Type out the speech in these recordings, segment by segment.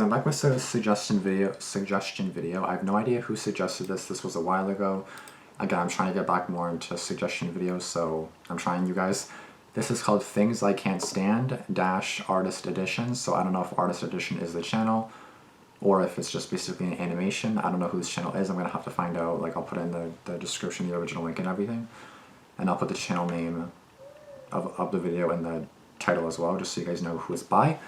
I'm back with a suggestion video. I have no idea who suggested this. This was a while ago. Again, I'm trying to get back more into suggestion videos, so I'm trying, you guys. This is called Things I Can't Stand - Artist Edition. So I don't know if Artist Edition is the channel or if it's just basically an animation. I don't know who this channel is. I'm gonna have to find out. Like, I'll put in the description, the original link and everything. And I'll put the channel name of the video in the title as well, just so you guys know who it's by.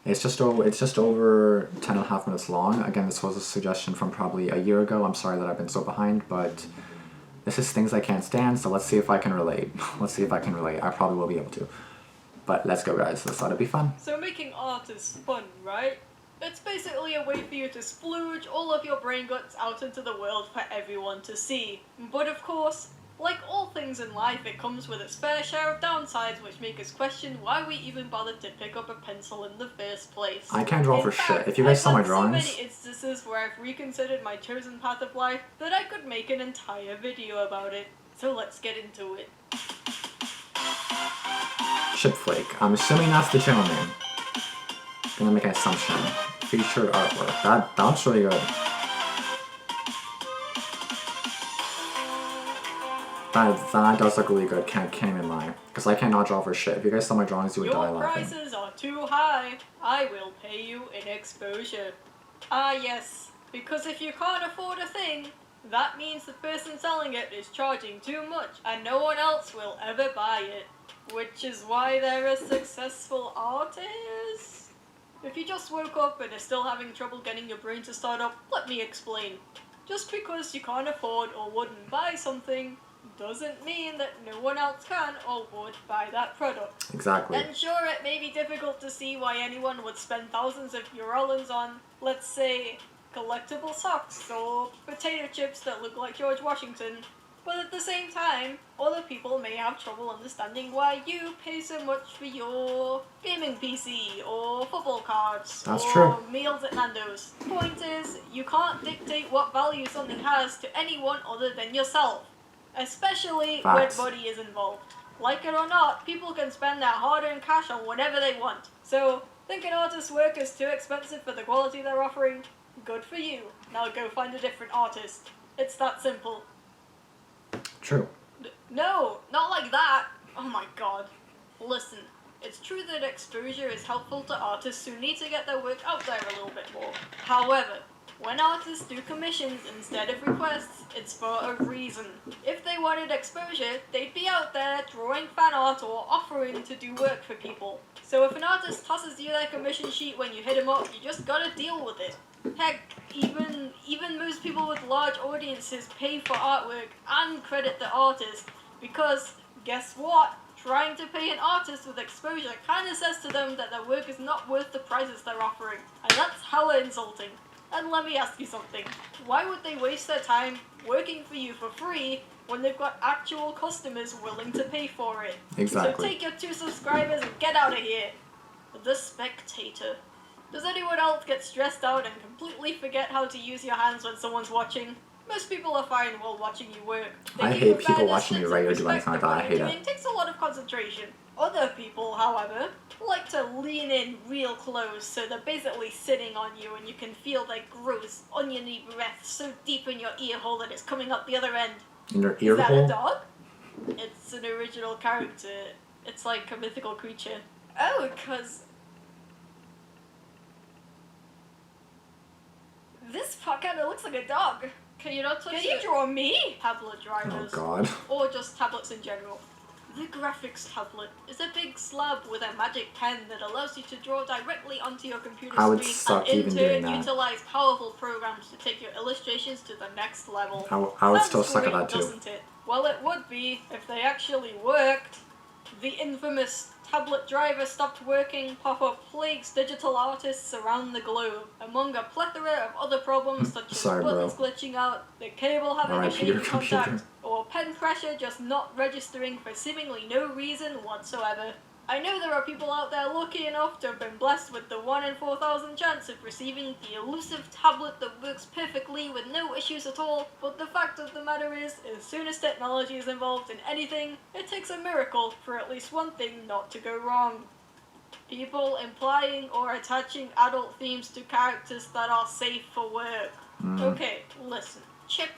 It's just over 10.5 minutes long. Again, this was a suggestion from probably a year ago. I'm sorry that I've been so behind, but this is Things I Can't Stand, so let's see if I can relate. Let's see if I can relate. I probably will be able to. But let's go, guys. This ought to be fun. So making art is fun, right? It's basically a way for you to splooge all of your brain guts out into the world for everyone to see. But of course, like all things in life, it comes with its fair share of downsides, which make us question why we even bothered to pick up a pencil in the first place. I can't draw for shit. If you guys saw my drawings... I've had so many instances where I've reconsidered my chosen path of life that I could make an entire video about it. So let's get into it. ChipFlake. I'm assuming that's the channel name. I'm gonna make an assumption. Featured artwork. That looks really good. That does look really good, can't even lie. Because I cannot draw for shit. If you guys saw my drawings, you would die laughing. Your prices are too high. I will pay you in exposure. Ah yes, because if you can't afford a thing, that means the person selling it is charging too much and no one else will ever buy it. Which is why they're a successful artist. If you just woke up and are still having trouble getting your brain to start up, let me explain. Just because you can't afford or wouldn't buy something doesn't mean that no one else can or would buy that product. Exactly. And sure, it may be difficult to see why anyone would spend thousands of Eurolins on, let's say, collectible socks or potato chips that look like George Washington, but at the same time, other people may have trouble understanding why you pay so much for your gaming PC or football cards or meals at Nando's. Point is, you can't dictate what value something has to anyone other than yourself. Especially when money is involved. Like it or not, people can spend their hard-earned cash on whatever they want. So, think an artist's work is too expensive for the quality they're offering? Good for you. Now go find a different artist. It's that simple. True. No, not like that. Oh my god. Listen, it's true that exposure is helpful to artists who need to get their work out there a little bit more. However, when artists do commissions instead of requests, it's for a reason. If they wanted exposure, they'd be out there drawing fan art or offering to do work for people. So if an artist tosses you their commission sheet when you hit them up, you just gotta deal with it. Heck, even most people with large audiences pay for artwork and credit the artist, because guess what? Trying to pay an artist with exposure kinda says to them that their work is not worth the prices they're offering, and that's hella insulting. And let me ask you something. Why would they waste their time working for you for free when they've got actual customers willing to pay for it? Exactly. So take your 2 subscribers and get out of here. The Spectator. Does anyone else get stressed out and completely forget how to use your hands when someone's watching? Most people are fine while watching you work. I hate people watching me write or do anything like that. I hate it. It takes a lot of concentration. Other people, however, like to lean in real close, so they're basically sitting on you and you can feel their gross, oniony breath so deep in your ear hole that it's coming up the other end. In your ear hole? Is that a dog? It's an original character. It's like a mythical creature. Oh, because this part kind of looks like a dog. Can you not touch it? Can you draw me? Tablet drivers. Oh god. Or just tablets in general. The graphics tablet is a big slab with a magic pen that allows you to draw directly onto your computer screen and in turn utilize powerful programs to take your illustrations to the next level. I would still suck at that too. Doesn't it? Well, it would be if they actually worked. The infamous tablet driver stopped working pop-up plagues digital artists around the globe, among a plethora of other problems such as buttons glitching out, the cable having a shaky contact, or pen pressure just not registering for seemingly no reason whatsoever. I know there are people out there lucky enough to have been blessed with the 1 in 4,000 chance of receiving the elusive tablet that works perfectly with no issues at all, but the fact of the matter is, as soon as technology is involved in anything, it takes a miracle for at least one thing not to go wrong. People implying or attaching adult themes to characters that are safe for work. Okay, listen. Chip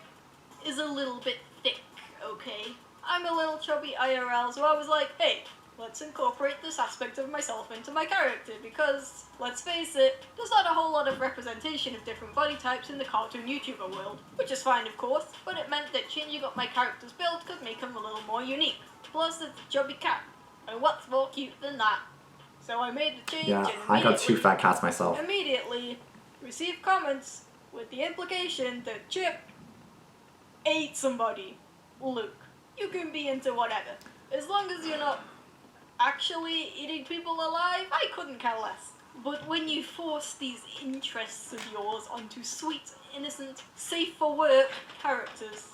is a little bit thick, okay? I'm a little chubby IRL, so I was like, hey, let's incorporate this aspect of myself into my character, because, let's face it, there's not a whole lot of representation of different body types in the cartoon YouTuber world, which is fine of course, but it meant that changing up my character's build could make him a little more unique. Plus, it's a chubby cat, and what's more cute than that? So I made the change Yeah, and I got 2 fat cats myself. immediately received comments with the implication that Chip ate somebody. Luke, you can be into whatever. As long as you're not actually eating people alive, I couldn't care less. But when you force these interests of yours onto sweet, innocent, safe for work characters,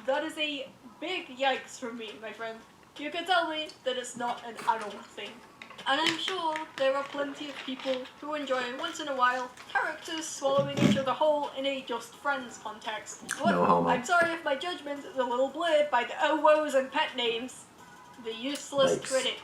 that is a big yikes from me, my friend. You can tell me that it's not an adult thing. And I'm sure there are plenty of people who enjoy, once in a while, characters swallowing each other whole in a just friends context. But No homo. I'm sorry if my judgment is a little blurred by the oh-woes and pet names. The useless Yikes. critic.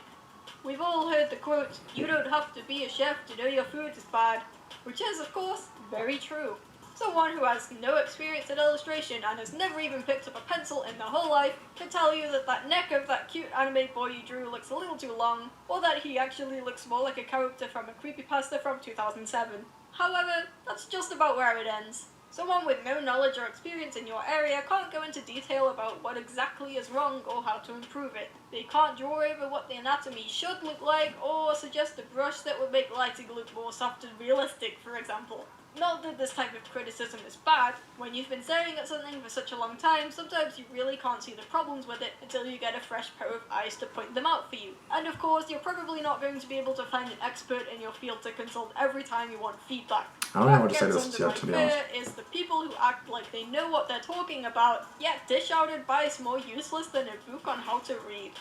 We've all heard the quote, "You don't have to be a chef to know your food is bad," which is, of course, very true. Someone who has no experience in illustration and has never even picked up a pencil in their whole life can tell you that that neck of that cute anime boy you drew looks a little too long, or that he actually looks more like a character from a creepypasta from 2007. However, that's just about where it ends. Someone with no knowledge or experience in your area can't go into detail about what exactly is wrong or how to improve it. They can't draw over what the anatomy should look like, or suggest a brush that would make lighting look more soft and realistic, for example. Not that this type of criticism is bad. When you've been staring at something for such a long time, sometimes you really can't see the problems with it until you get a fresh pair of eyes to point them out for you. And of course, you're probably not going to be able to find an expert in your field to consult every time you want feedback. I don't know what to What say gets to this under yet, my to be honest. fear is the people who act like they know what they're talking about, yet dish out advice more useless than a book on how to read.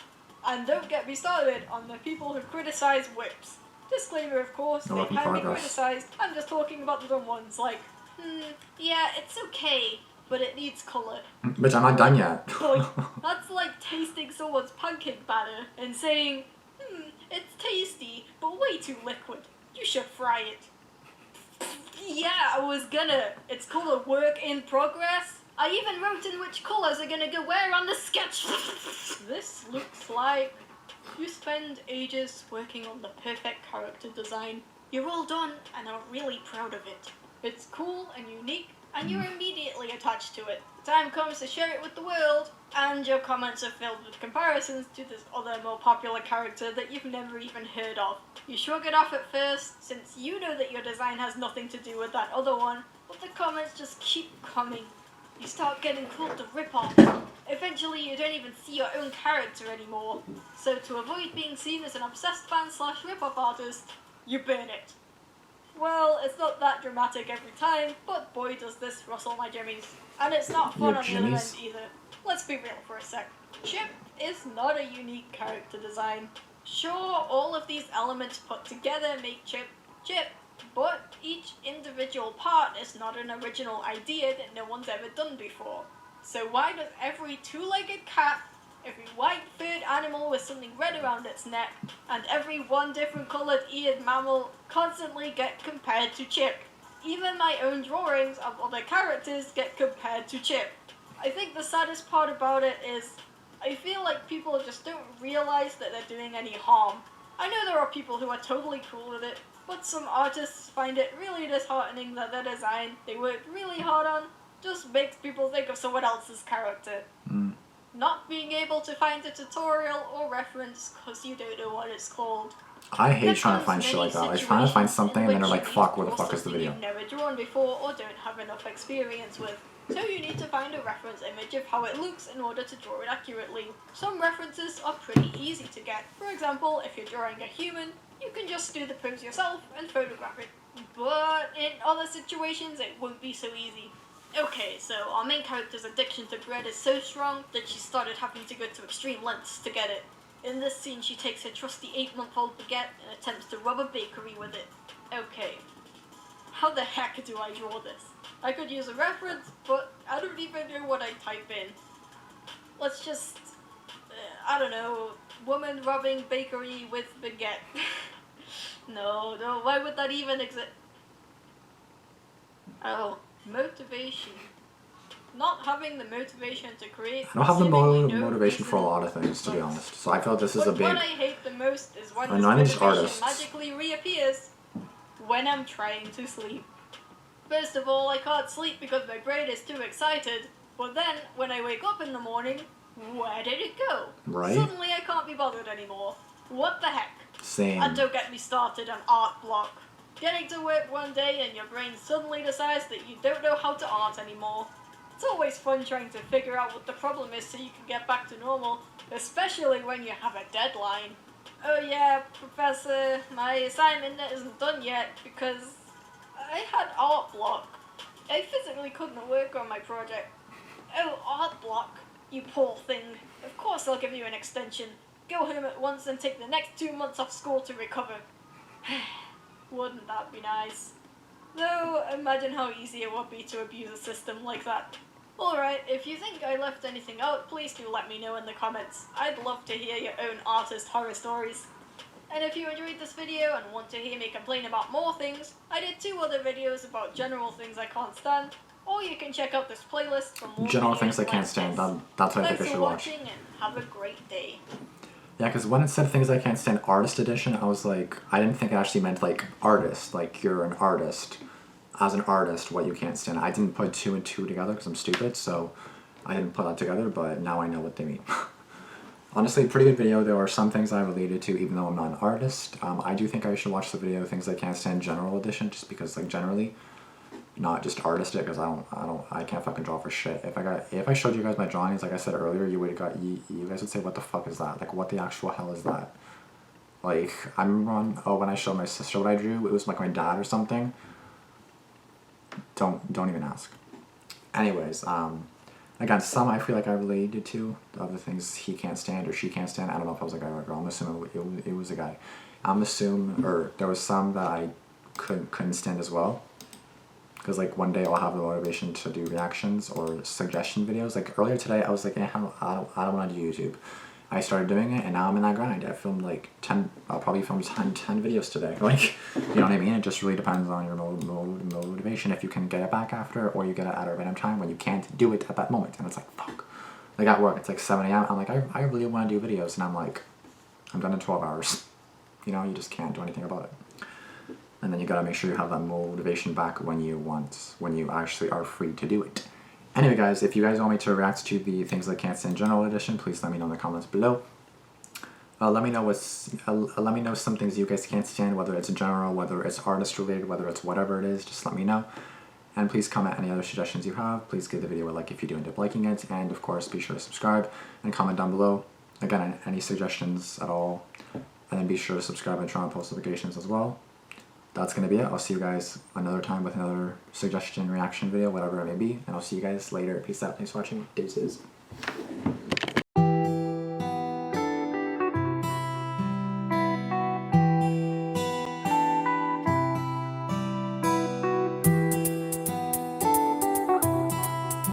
And don't get me started on the people who criticize whips. Disclaimer, of course, No they work in can be progress. criticized. I'm just talking about the dumb ones, like, yeah, it's okay, but it needs colour. Bitch, I'm not done yet. Boy, that's like tasting someone's pancake batter and saying, it's tasty, but way too liquid. You should fry it. Yeah, I was gonna. It's called a work in progress. I even wrote in which colours are gonna go where on the sketch. This looks like you spend ages working on the perfect character design. You're all done and are really proud of it. It's cool and unique, and you're immediately attached to it. The time comes to share it with the world, and your comments are filled with comparisons to this other more popular character that you've never even heard of. You shrug it off at first, since you know that your design has nothing to do with that other one, but the comments just keep coming. You start getting called the rip-off. Eventually, you don't even see your own character anymore. So to avoid being seen as an obsessed fan slash rip-off artist, you burn it. Well, it's not that dramatic every time, but boy does this rustle my jimmies. And it's not fun Your on the other end jimmies? either. Let's be real for a sec. Chip is not a unique character design. Sure, all of these elements put together make Chip, Chip, but each individual part is not an original idea that no one's ever done before. So why does every two-legged cat, every white-furred animal with something red around its neck, and every one different coloured eared mammal constantly get compared to Chip? Even my own drawings of other characters get compared to Chip. I think the saddest part about it is I feel like people just don't realise that they're doing any harm. I know there are people who are totally cool with it, but some artists find it really disheartening that their design they worked really hard on just makes people think of someone else's character. Not being able to find a tutorial or reference because you don't know what it's called. I hate There trying to comes find shit many like that. Like trying to find situations something in and then they're which like, you fuck, need where the to fuck is the draw video? something you've never drawn before or don't have enough experience with. So you need to find a reference image of how it looks in order to draw it accurately. Some references are pretty easy to get. For example, if you're drawing a human, you can just do the pose yourself and photograph it. But in other situations, it won't be so easy. Okay, so our main character's addiction to bread is so strong that she started having to go to extreme lengths to get it. In this scene, she takes her trusty 8-month-old baguette and attempts to rob a bakery with it. Okay, how the heck do I draw this? I could use a reference, but I don't even know what I type in. Let's just, I don't know, woman robbing bakery with baguette. No, no, why would that even exist? Oh, motivation. Not having the motivation to create. I don't have the seemingly no motivation for a reason. lot of things, to be honest. So I feel this is But a big. what I hate the most is when this not even just motivation artists. magically reappears when I'm trying to sleep. First of all, I can't sleep because my brain is too excited. But then, when I wake up in the morning, where did it go? Right? Suddenly I can't be bothered anymore. What the heck? Same. And don't get me started on art block. Getting to work one day and your brain suddenly decides that you don't know how to art anymore. It's always fun trying to figure out what the problem is so you can get back to normal, especially when you have a deadline. Oh yeah, Professor, my assignment isn't done yet because I had art block. I physically couldn't work on my project. Oh, art block, you poor thing. Of course I'll give you an extension. Go home at once and take the next 2 months off school to recover. Wouldn't that be nice? Though, imagine how easy it would be to abuse a system like that. Alright, if you think I left anything out, please do let me know in the comments. I'd love to hear your own artist horror stories. And if you enjoyed this video and want to hear me complain about more things, I did 2 other videos about general things I can't stand, or you can check out this playlist for more General videos things I like can't stand. this. That's what I think Thanks I for should watch. watching and have a great day. Yeah, because when it said things I can't stand artist edition, I was like, I didn't think it actually meant like artist, like you're an artist. As an artist, what you can't stand. I didn't put 2 and 2 together because I'm stupid, so I didn't put that together, but now I know what they mean. Honestly, pretty good video. There are some things I related to, even though I'm not an artist. I do think I should watch the video Things I Can't Stand General Edition, just because, like, generally, not just artistic, because I can't fucking draw for shit. If I showed you guys my drawings, like I said earlier, you guys would say, what the fuck is that? Like, what the actual hell is that? Like, I remember when I showed my sister what I drew, it was like my dad or something. Don't even ask. Anyways, again, some I feel like I related to. The other things he can't stand or she can't stand. I don't know if I was a guy or a girl. I'm assuming it was a guy. Or there was some that I couldn't stand as well. Because like one day I'll have the motivation to do reactions or suggestion videos. Like earlier today, I was like, I don't want to do YouTube. I started doing it, and now I'm in that grind. I filmed like 10. I'll probably film 10 videos today. Like, you know what I mean? It just really depends on your motivation. If you can get it back after, or you get it at a random time when you can't do it at that moment, and it's like fuck. Like at work, it's like 7 a.m. I'm like, I really want to do videos, and I'm like, I'm done in 12 hours. You know, you just can't do anything about it. And then you gotta make sure you have that motivation back when you actually are free to do it. Anyway, guys, if you guys want me to react to the Things I Can't Stand General Edition, please let me know in the comments below. Let me know some things you guys can't stand, whether it's general, whether it's artist related, whether it's whatever it is. Just let me know. And please comment any other suggestions you have. Please give the video a like if you do end up liking it, and of course, be sure to subscribe and comment down below. Again, any suggestions at all, and then be sure to subscribe and turn on post notifications as well. That's going to be it. I'll see you guys another time with another suggestion, reaction video, whatever it may be. And I'll see you guys later. Peace out. Thanks for watching. Deuces.